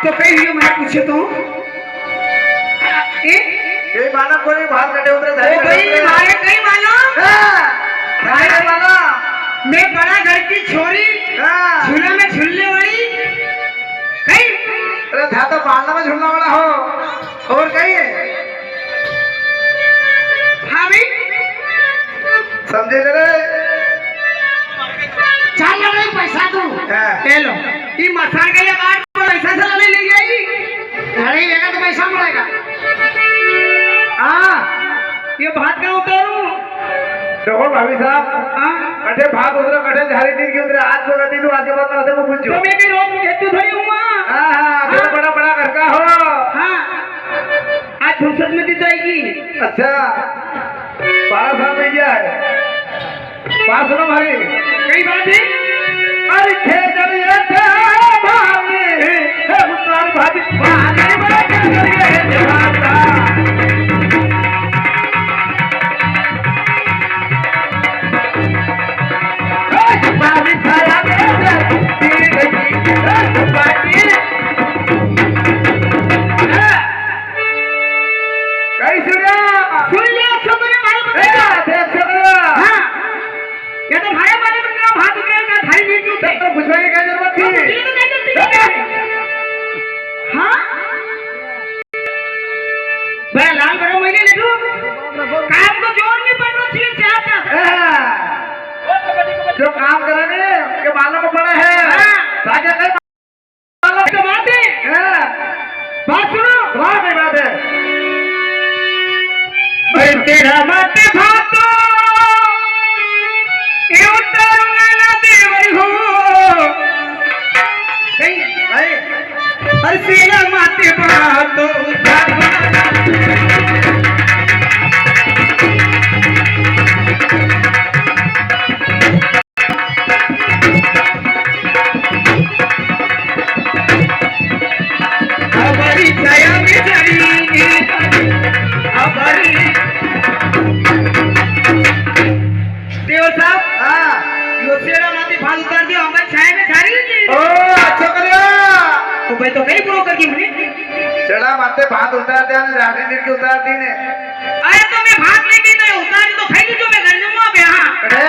तो कई मैं पूछे तो कई माना कोई भात कटे उतरे ओ भाई मारे कई माना भाई माना मैं बड़ा घर की छोरी झूला में झूलने वाली कई अरे था तो पालना में झूलने वाला हो और कहीं है हाँ भाई समझे रे चाल लगे पैसा दो ले लो ये मसान के लिए बात पैसा से ले ली जाएगी लड़ाई लेगा तो पैसा मिलेगा हाँ ये भात का उतारू देखो भाभी साहब हाँ कटे भात उतरे कटे झाड़ी नहीं की उतरे आज को गति तो आज के बाद करते वो पूछो तो मैं कहीं रोज खेती थोड़ी हूँ हाँ हाँ बड़ा बड़ा बड़ा घर का हो हाँ आज फुर्सत में दी जाएगी अच्छा 12 साल में क्या है बात सुनो भाई कई बात है अरे खेजड़िया थे भाभी हे उतार भाभी भाभी बड़े जवाता भाभी छाया में बाकी कई सुनिया छोकरे मारे बता देख छोकरा हाँ ये तो भाई मारे बता भात के ना भाई नहीं क्यों थे तो पूछने की क्या जरूरत थी हाँ बड़ा लाल बड़ा महीने लेटू काम को जोर नहीं पड़ रहा चाहिए चाहता जो काम करेंगे के बालों को पड़े हैं राजा कई बालों तो बात है बात सुनो वाह की बात है भाई तेरा मत भातो ये उतारूंगा ना देवरी हो कहीं अरे तेरा मत भातो हमारी छाया में चली हमारी देव साहब हाँ यो सेरा माती फाल उतार दियो हमारी छाया में सारी ओ अच्छा करिया तो भाई तो कई प्रो करके मुझे चढ़ा माते भात उतार दिया ने राठी नीर की उतार दी ने अरे तो मैं भात लेके तो उतार तो खाई जो मैं घर जाऊंगा बे हां अरे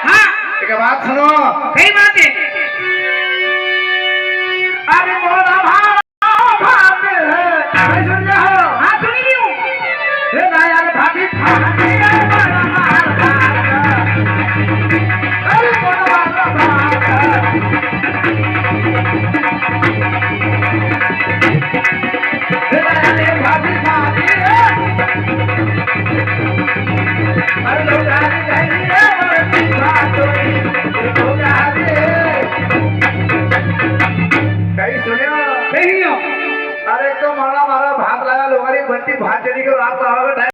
हां एक बात सुनो कई बात है अरे मोरा भात है सुन जाओ हां सुन रही हूं हे ना यार भाभी भाभी अरे मोरा भात हे ना यार भाभी भाभी अरे लोग आ जाएंगे बात हो जाए कहीं सुनियो कहीं हो अरे तो मारा भात लगा लोगारी बनती भात चली के रात को आवागा टाइम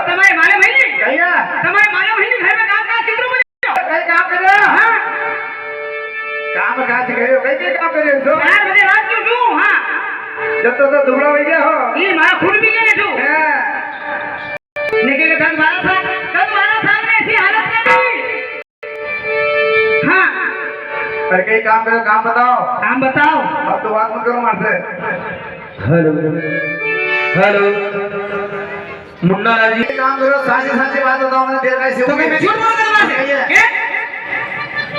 तुम्हारे मारे भाई ने कहिया तुम्हारे मारे भाई ने घर में काम का चित्र बने कहीं काम कर रहे हो हां काम कहाँ से गए हो कहीं काम कर रहे हो 4 बजे रात को तू हां जब तो दुबला हो गया हो ये मारा खून भी गया तू लेकिन 10-12 साल में ऐसी हालत कर दी हां अरे कहीं काम करो काम बताओ काम बताओ अब तो बात मत करो मारसे हेलो हेलो मुन्ना राजी काम करो साची साची बात बताओ मैंने देर कैसे तो मैं झूठ बोल रहा हूं क्या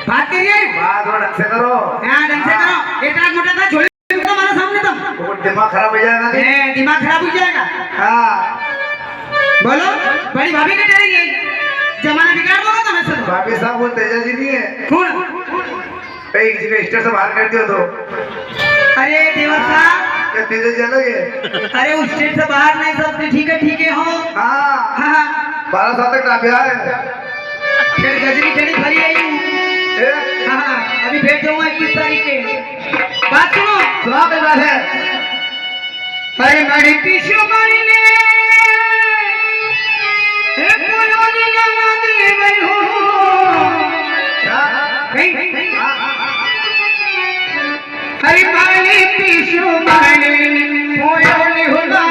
बात करिए बात थोड़ा ढंग से करो हां ढंग से करो इतना मोटा था झोली तो हमारे सामने तुम तो दिमाग खराब हो जाएगा नहीं दिमाग खराब हो जाएगा हाँ बोलो बड़ी भाभी के डरेगी जमाना बिगाड़ दोगे तो मैं सब भाभी साहब वो तेजा जी नहीं है कौन कहीं किसी को स्टेट से बाहर कर दियो तो अरे देवर साहब क्या तेजा जी अलग है अरे उस स्टेट से बाहर नहीं सब ठीक है हो हाँ हाँ 12 साल तक टापिया है फिर गजनी चढ़ी भरी आई हूँ हाँ अभी भेज दूंगा 21 तारीख के बात सुनो सुना कोई बात है अरे बड़ी पीछे बड़ी ने एक बोलोनी लगा दे गई हो अरे पानी पीशु पानी होयो निहुला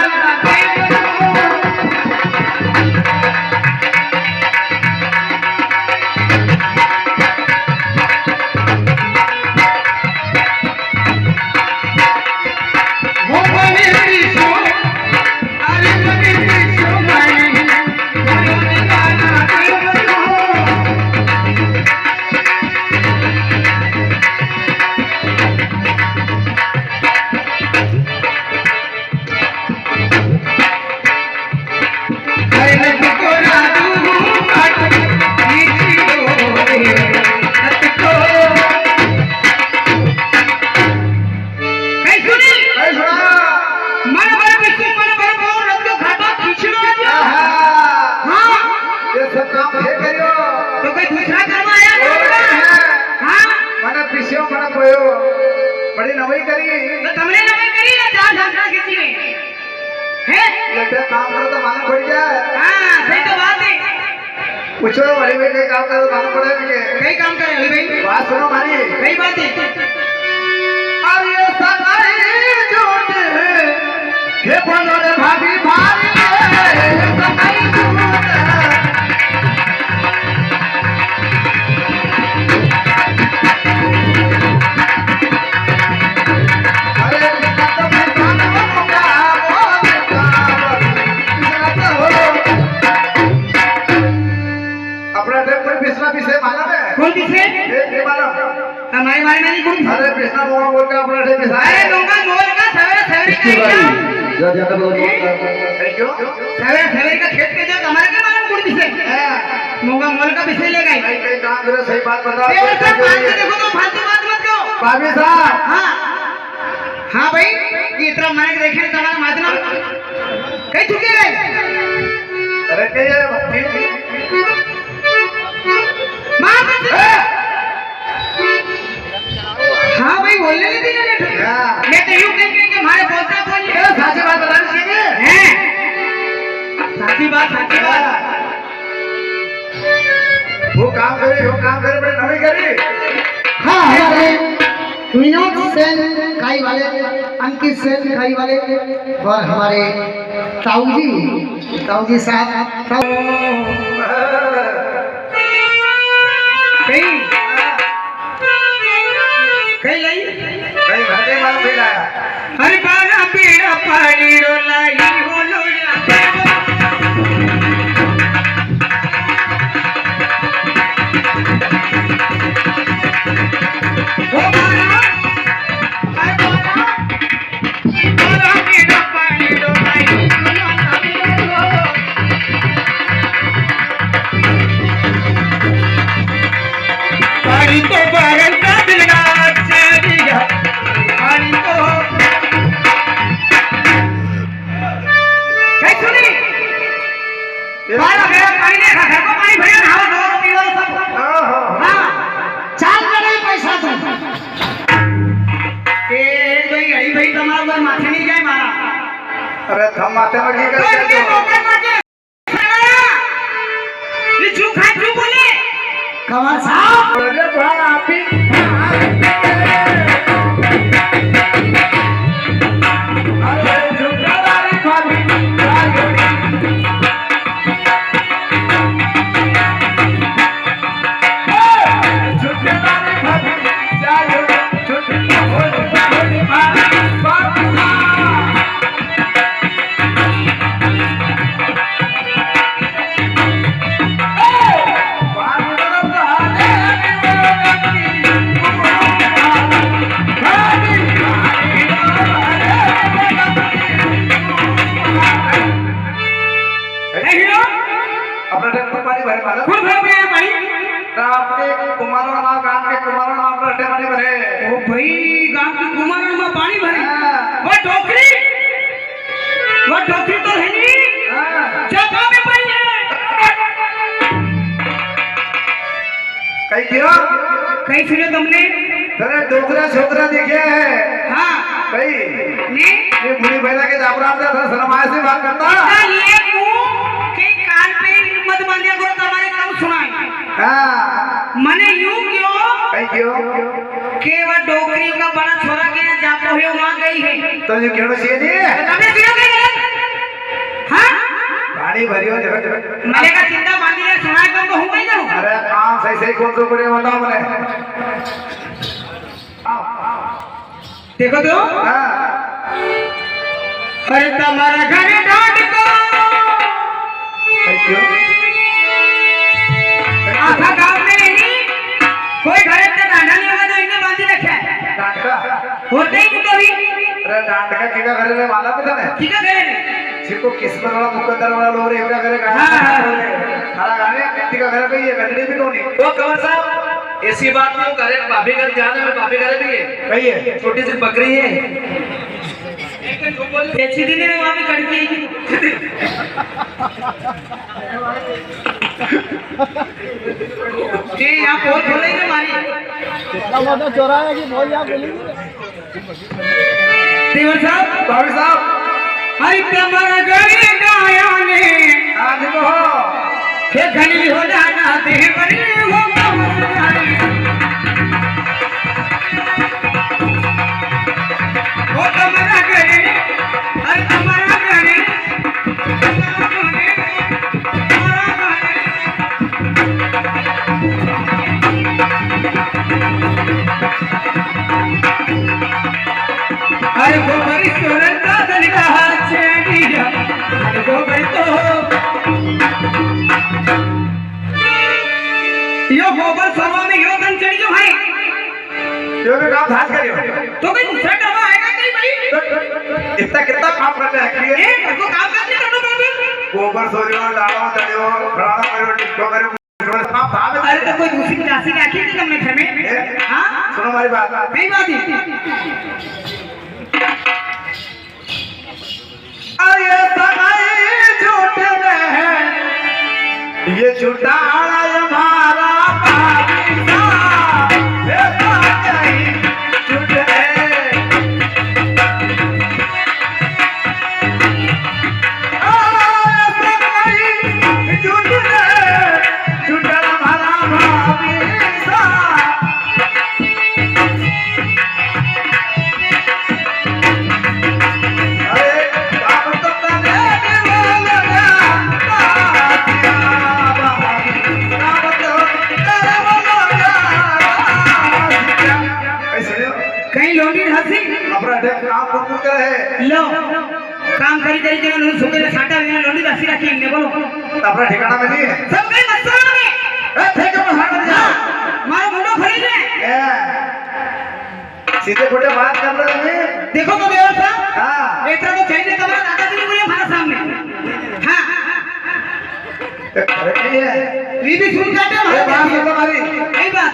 बड़ी नवाई करी तो तुमने नवाई करी ना चार झांसा किसी ने हैं ये काम करो तो मालूम पड़ जाए हां सही तो बात है पूछो बड़ी भाई कई काम करो तो मालूम पड़ेगा कि कई काम करे अली भाई बात सुनो मारी कई बात है अरे ये सगाई झूठ हे बोलो रे भाभी भाई सगाई झूठ कौन किसे ये मालूम हमारे बारे में नहीं कौन अरे कृष्णा मोहा बोल के अपना ठे पिसा अरे लोगा मोल का सवेरे सवेरे का भाई ज्यादा बोल क्यों सवेरे सवेरे का खेत के जो हमारे के मालूम कौन किसे मोगा मोल का विषय ले गई कई काम करे सही बात बता देवर साहब मान के देखो तो फालतू बात मत करो भाभी साहब हां हां भाई ये इतना माने के देखे तुम्हारा माजना कहीं चुके गए अरे कहीं मां हाँ भाई बोलने नहीं दी ना मैं तो यूं कह के हमारे बोलता बोल साची बात बतानी चाहिए हैं साची बात वो काम करे बड़े नवी करी हाँ हमारे विनोद सेन खाई वाले अंकित सेन खाई वाले और हमारे ताऊजी साहब कहीं लाई कहीं भागे वाला भी लाया अरे बारा पीड़ा पानी रो लाई हो लो अरे थम माथे में की कर कमल साहब अरे भाई टोकरी तो है नहीं जगह में पड़ी है कई क्यों कई सुने तुमने तेरे डोकरा छोकरा देखे है हाँ कई ने ये बुरी महिला के जापराम से शर्माए से बात करता ये के कान पे मत बांधिया करो तुम्हारे काम सुनाए हाँ मने यूं क्यों कई क्यों के वो डोकरी का बड़ा छोरा के जापो है वहां गई है तो ये केड़ो छे नी तने दियो के हां पानी भरियो जगह मले का चिंता बांधी है सुना कम तो हूं गई जाऊं अरे काम सही सही कौन सो करे बताओ मने देखो तो हां अरे तुम्हारा घर डांट को क्यों आखा गांव में नहीं कोई घर में डांडा नहीं होगा तो इन्हें बांधी रखा है डांट का होते ही तो ही अरे डांट का किका करे रे वाला पता है ठीक है करे सिर्फ किस्मत वाला मुकद्दर वाला लोग रे एकरा करे का सारा गाने किका करे कोई ये गंडे भी कोनी वो कंवर साहब ऐसी बात नहीं करे भाभी घर जाने में भाभी घर भी है कहिए छोटी सी बकरी है बेची दिन में वहां भी कड़की है ये यहां पोल खोलेंगे मारी इतना मोटा चोरा है कि बोल या बोलेंगे देवर साहब भाभी साहब हरि तुम्हारा घर गाया ने आज को हो हे घनी हो जाना दे बड़ी हो कमरारी ओ तुम्हारा घर हरि तुम्हारा घर अरे गोबर सुरता दलिका चेड़िया अरे गोबर तो यो गोबर सवा में यो गन चढ़ियो है जो भी काम धाज करियो तो कोई दूसरा डब्बा आएगा कहीं भाई इतना कितना काम करते हैं क्लियर ए तो काम करने का तो बाबू गोबर सोरियो डालो दलियो खड़ाना करो टिक्को करो काम भाव अरे तो कोई दूसरी राशि रखी थी तुमने घर में हां सुनो हमारी बात नहीं बात है अरे समय झूठे है ये झूठाड़ा हमारा पापीसा ये सच्चाई झूठे झूठाड़ा हमारा पापीसा कहीं लोडी हंसी लो काम करी करी के नु सुके साटा में लोडी हंसी रखी हमने बोलो ठिकाना में नहीं है सब कहीं मसाला में मारो मुंडो खड़ी है सीधे खोटे बात कर रहे हैं देखो तो देवर साहब हाँ इतना तो चाहिए तुम्हारा दादा भी बोले हमारे सामने हां अरे नहीं है ये भी सुन जाते अरे बात हो है तुम्हारी यही बात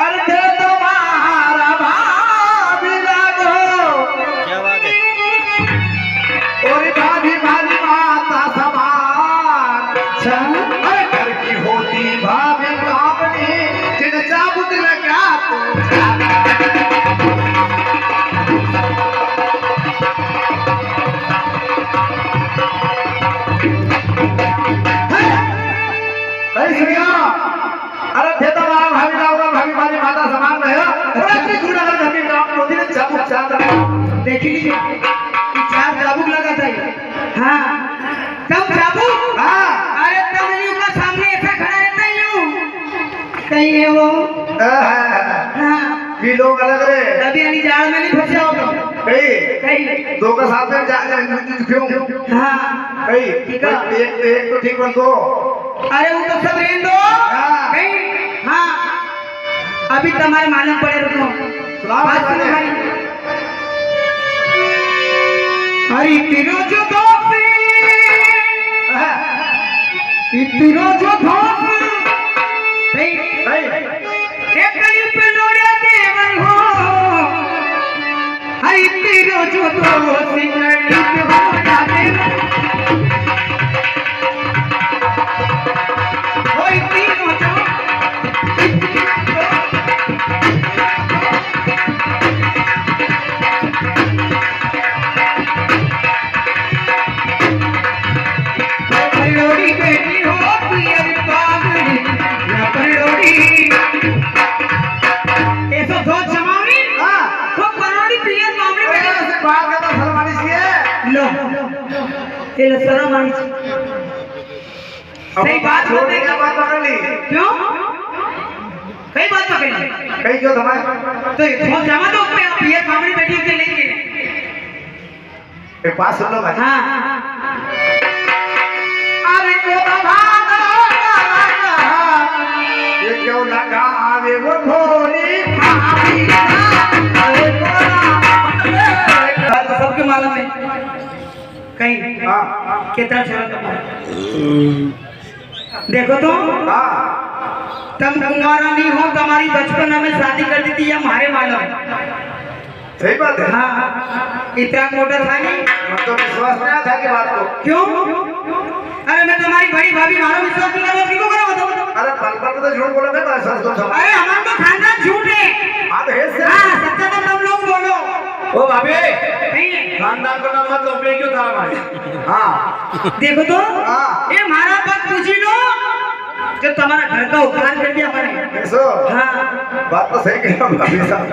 अर्थ तुम्हारा भाभी लागो क्या बात है और भाभी भाभी माता समान अरे घर की होती भाभी कामनी जिन चाबुक लगा अरे थे तो मारा भाभी लागो भाभी भाभी माता समान है और अपनी गुना कर धनी राम मोदी ने चाबुक चाल देख लीजिए कि चार चाबुक लगा था ये हाँ कब चाबुक हाँ अरे तब नहीं उसका सामने ऐसा खड़ा रहता है यूं कहीं है वो हाँ भी लोग अलग रे अभी यानी जाड़ में नहीं फंसा होगा कहीं दो का साथ में जा क्यों हाँ कहीं ठीक है एक तो ठीक बन दो अरे वो तो सब रहने दो हाँ। कहीं हाँ अभी तुम्हारे मालूम पड़े रुको बात सुनो भाई अरे तीनों जो दोस्ती तीनों जो दोस्त एक गली पे लोड़े देवर हो हरी तीनों जो दोस्ती गली पे हो जाते ओए तीनों जो लोड़ी बेटी हो पियर पागली या पर लोड़ी ये लो शर्म आई सही बात छोड़ने का बात पकड़ ली क्यों कई बात पकड़ी कहीं क्यों तुम्हारे तो बहुत जमा तो पे आप ये मामले बैठी के लेंगे एक बात सुन लो भाई हाँ अरे क्यों ये क्यों लगा आवे वो भोली सबके मालूम है कहीं हाँ कितना छोरा तुम्हारा देखो तो हाँ तुम कुमारा नहीं हो तुम्हारी बचपन में शादी कर दी थी ये हमारे मालूम सही बात है हाँ इतना मोटा था नहीं मतलब विश्वास नहीं था कि बात को क्यों अरे मैं तुम्हारी बड़ी भाभी मारो विश्वास नहीं करो क्यों करो बताओ अरे पल पल तो झूठ बोला था सच तो था अरे हमारा तो खानदान झूठ है हाँ तो है से हाँ सच्चा तो तुम लोग बोलो ओ भाभी नहीं है खानदान का नाम मत लो पे क्यों था हमारे हाँ देखो तो हाँ। ये हमारा बात पूछी लो जो तुम्हारा घर का उपकार कर दिया मैंने ऐसो हाँ बात तो सही कह रहा हूँ भाभी साहब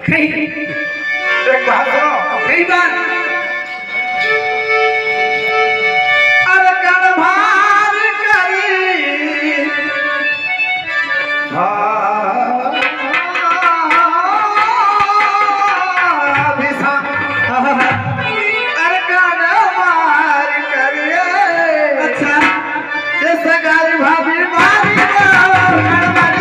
कहीं एक बात सुनो कई बार अरे कलभार करी भाभी साहब अरे कलभार करिए अच्छा जैसे गारी भाभी मारी कलभार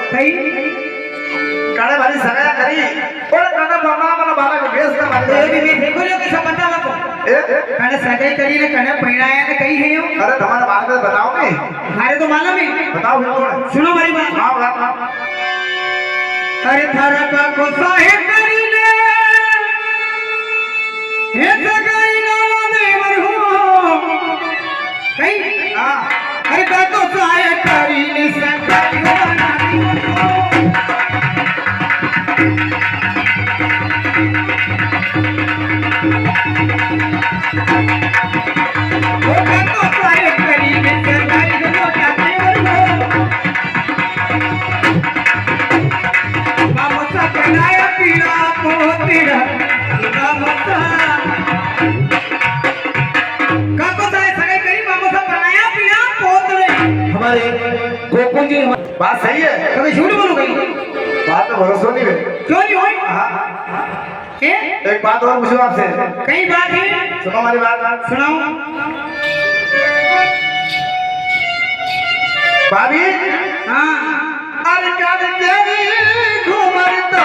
कहीं काळे भारी सगळ्या घरी पण काना बाबा मला बाला को भेस का ये मारे भी मैं देखो लोग कैसा बता लो कने सगाई करी ने कने पहिराया ने कहीं है यो अरे तुम्हारे बारे में बताओ नहीं हमारे तो मालूम है बताओ बिल्कुल सुनो मेरी बात हाँ बता अरे थारा का को साहेब करी ने हे सगाई ना देवर हो कहीं हाँ अरे का को साहेब करी ने सगाई हो ना हमारे गोकुल जी बात सही है कभी झूठ बोलो कहीं बात तो भरोसा नहीं है क्यों नहीं होई हाँ हैं एक बात और पूछूं आपसे कई बात है सुनो हमारी बात सुनाओ भाभी हाँ अरे कान तेरी घुमर तो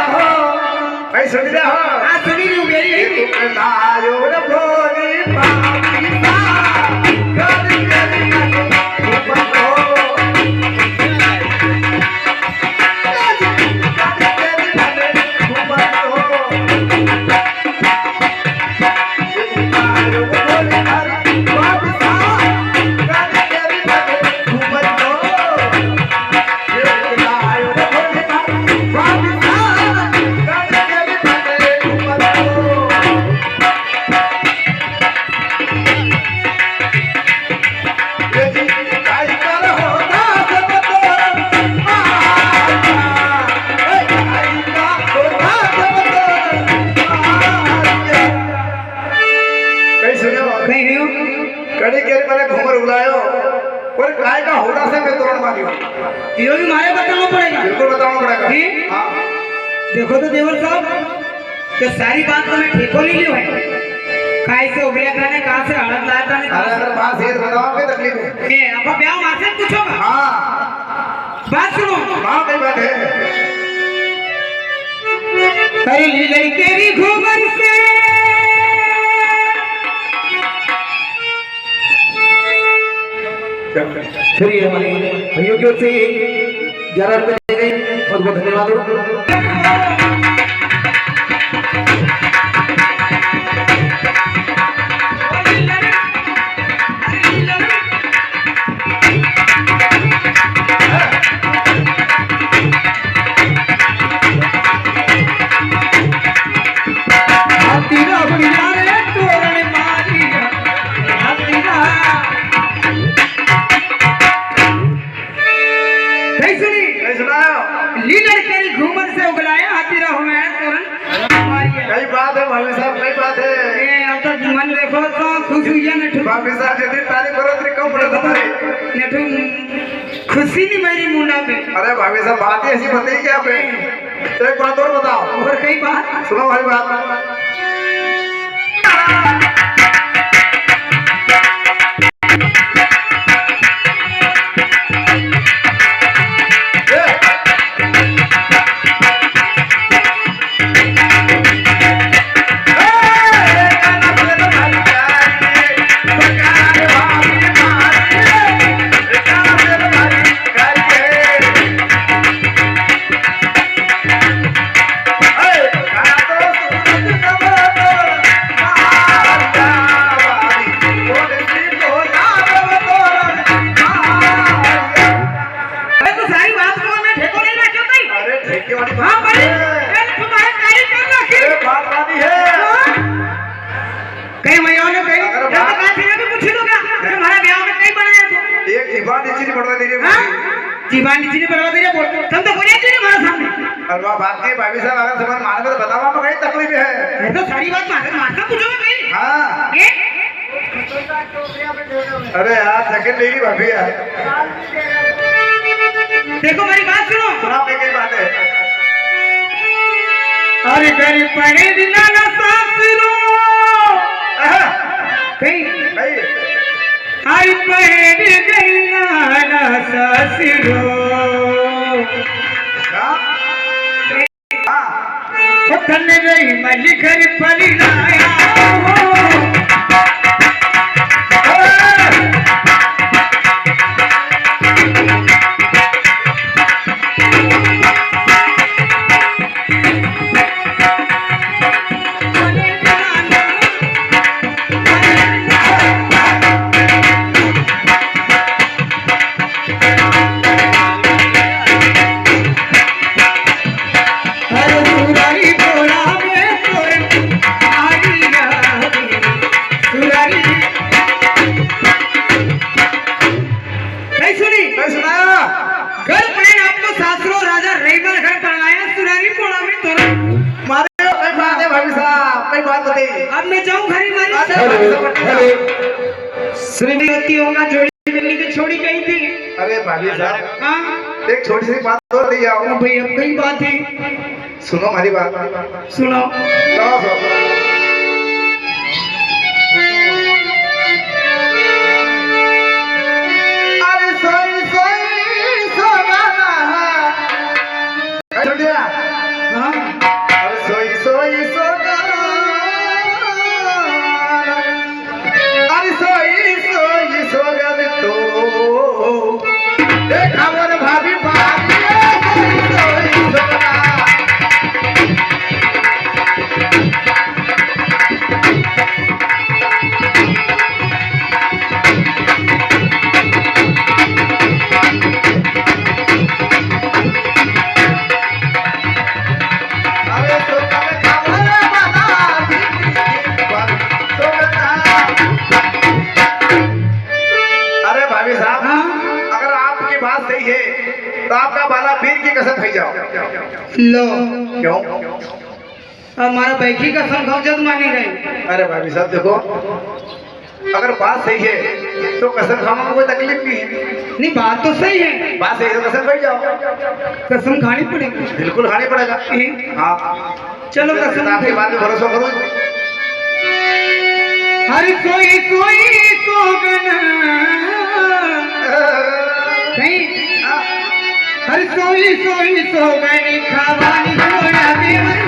भाई सुन रहे हो आज सुनी नहीं मेरी लायो रे भोली भाभी कान तेरी घुमर तो ये भी मारे बताना पड़ेगा बिल्कुल बताना पड़ेगा जी? हाँ देखो तो देवर साहब तो सारी बात तो मैं ठीक हो नहीं लियो है काय से उगले खाने कहां से हड़द लाया था अरे अगर बात है तो बताओ क्या तकलीफ है ये आपका ब्याह वहां से पूछोगा हाँ बात सुनो हाँ कोई बात है अरे लीलई तेरी घूमर से फिर ये हमारे भैयों की ओर से 11 रुपए दे गए बहुत बहुत धन्यवाद भाभी साहब कई बात है ए अब तो मन देखो तो खुश हुई है नेठू भाभी साहब जल्दी ताली करो तेरे कम पड़े तुम्हारे नेठू खुशी नहीं मेरी मुंडा पे अरे भाभी साहब बात ही ऐसी बताई क्या पे तो एक बात और बताओ और कई बात सुनो भाई बात जीवान नीचे नहीं बढ़वा दे बोल तुम तो बोलिए नहीं हमारे सामने और वह बात नहीं भाभी साहब अगर समझ मारे तो बताओ मैं कहीं तकलीफ है तो सारी बात मारता पूछोगे कहीं हाँ ये अरे यार सेकंड लेगी भाभी यार देखो मेरी बात सुनो सुना पे कई बात है अरे घर पड़े बिना ना सासरो कहीं नहीं आई पड़े बिना ना सासरो हाँ धन रही मली घर परिणाया अब मैं जाऊं घर ही श्रीमती होगा जोड़ी मिलने की छोड़ी गई थी अरे भाभी साहब हाँ एक छोटी सी बात और ले आओ भाई अब कई बात है सुनो हमारी बात सुनो अरे सोई सोई सोगाना हाँ अरे सोई सोई सोगाना अरे सोई सोई सोगाना तो देखा मोर भाभी भाभी सोई सोई सोगाना तो आपका बाला पीर की कसम खाई जाओ लो क्यों हमारा बैठी का कसम खाओ जब मानी गई अरे भाभी साहब देखो अगर बात सही है तो कसम खाने में कोई तकलीफ नहीं है नहीं बात तो सही है बात सही है तो कसम खाई जाओ कसम खानी पड़ेगी बिल्कुल खानी पड़ेगा हाँ चलो कसम आपकी बात में भरोसा करो हर कोई कोई सोगन कहीं हर सोई सोई सोगन खावानी होना बेमन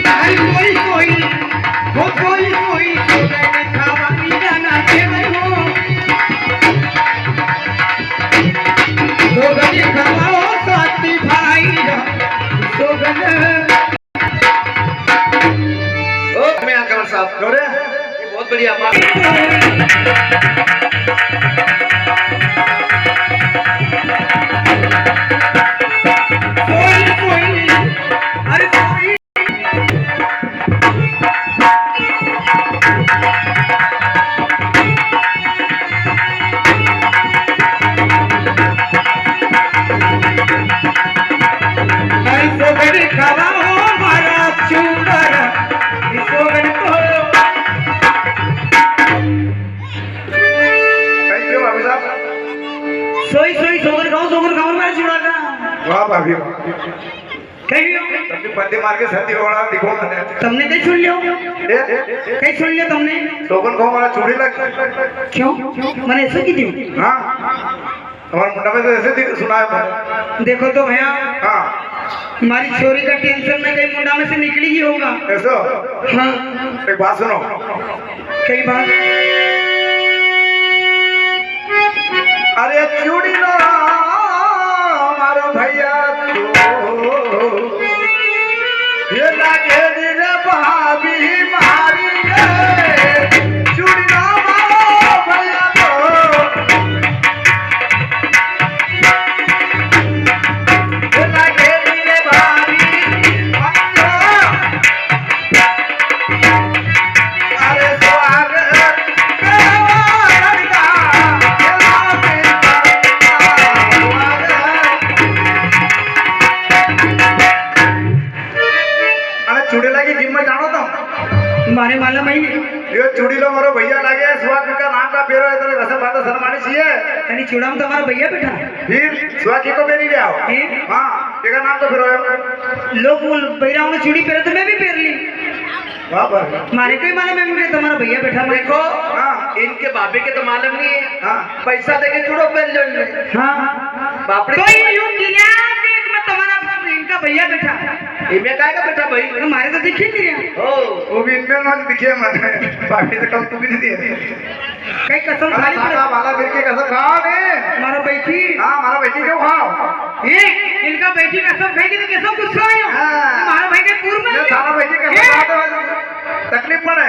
हर कोई कोई वो कोई कोई सोगन खावानी जाना बेमन हो सोगन खाओ साथी भाई सोगन मैं आकर साहब रे ये बहुत बढ़िया बात कोई कोई अरे कोई ही सोगर खाओ मारे छुड़ा का वाह भाभी कहियो तब बंदे मार के सर्दी होड़ा दिखो मैंने तुमने कहीं सुन लियो कहीं सुन लिया तुमने सोगन को हमारा चूड़ी लग क्यों मैंने ऐसा की दी हाँ हमारे मुंडा में तो ऐसे सुना है मैंने देखो तो भैया हाँ हमारी छोरी का टेंशन में कहीं मुंडा में से निकली ही होगा ऐसा हाँ एक बात सुनो कई बात अरे चूड़ी लो हमारो भैया ये लागे रे भाभी मारी चूड़ी लो हमारो भैया ये लागे रे भाभी अरे स्वागत चूड़ी लगी कीमत जानो तुम मारे माला महीने ये चूड़ी लो मारो भैया लगे स्वाग का नाम का फेरो है तेरे वैसे बात शर्मानी चाहिए यानी चूड़ा में तुम्हारा भैया बैठा फिर स्वाग को पे नहीं ले आओ हां तेरा नाम तो फेरो है लोग बैराओं ने चूड़ी पहने तो मैं भी पहन ली वाह वाह मारे कोई मालूम है मुझे तुम्हारा भैया बैठा देखो हां इनके बापे के तो मालूम नहीं है हां पैसा देके चूड़ो पहन लो हाँ बापड़े कोई यूं किया देख मैं तुम्हारा इनका भैया बैठा इनमें काय का बेटा भाई हमारे तो दिख ही नहीं रहा ओ वो भी इनमें मत दिखे मैंने बाकी से कम तू भी नहीं दिए कई कसम खाली पड़े वाला मिल के कसम खाओ ने हमारा बैठी हां हमारा बेटी क्यों खाओ ये इनका बैठी कसम खाएगी तो कैसा गुस्सा आयो हमारा भाई के पूर्व में ये सारा बेटी कसम खाओ तो तकलीफ पड़े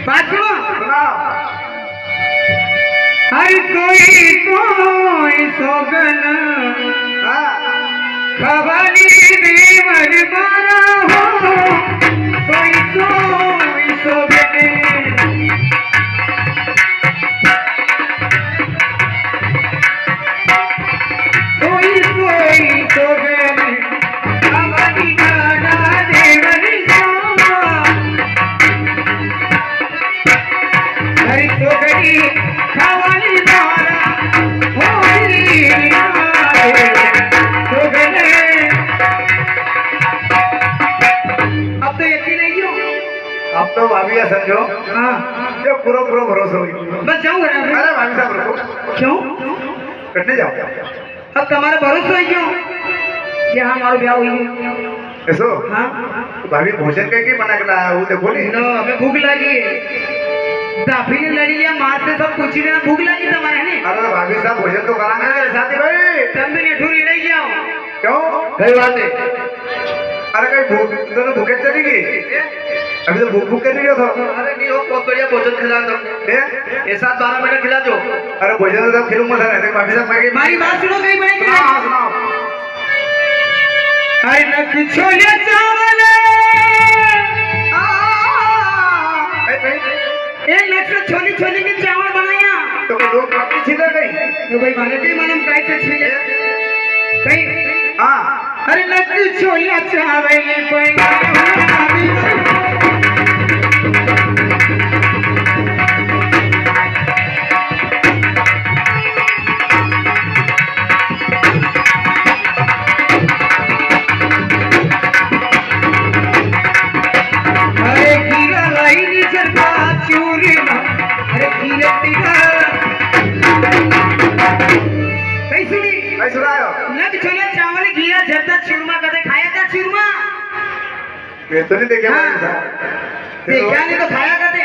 बात सुनो सुनाओ हर कोई सोगन हां खवाली देवर मारा हो कोई सोगन कोई सोगन खवाली दादा देवर हर सोगनी खवाली दारा होली अब तो यकीन नहीं हो अब तो भाभी है समझो हाँ ये पूरा भरोसा हुई बस जाऊँ घर में। अरे भाभी साहब रुको क्यों कटने जाओ अब तुम्हारा भरोसा है क्यों कि हाँ हमारा ब्याह हुई ऐसो हाँ तो भाभी भोजन करके बना के लाया वो देखो नहीं नो हमें भूख लगी है दाफी ने लड़ी या मार से सब पूछी देना भूख लगी तुम्हारे नहीं अरे भाभी साहब भोजन तो कराना है साथी भाई तब भी ठूरी नहीं गया क्यों कई बात नहीं अरे कहीं भूख तो भूखे चली गई अभी तो भूख कर रही हो तो अरे नहीं हो बहुत बढ़िया भोजन खिला दो ये 7-12 मिनट खिला दो अरे भोजन तो सब खिलूंगा सर ऐसे भाभी साहब मैं हमारी बात सुनो कहीं बनेगी हाँ हाँ सुनाओ अरे नख छोले चावल एक नख छोली छोली के चावल बनाया तो लोग काफी छिले गई तो भाई माने भी मालूम कैसे छिले कहीं हाँ अरे नख छोला चावल बनाया ये तो नहीं देखे हाँ। भाभी साहब देखा नहीं तो खाया करते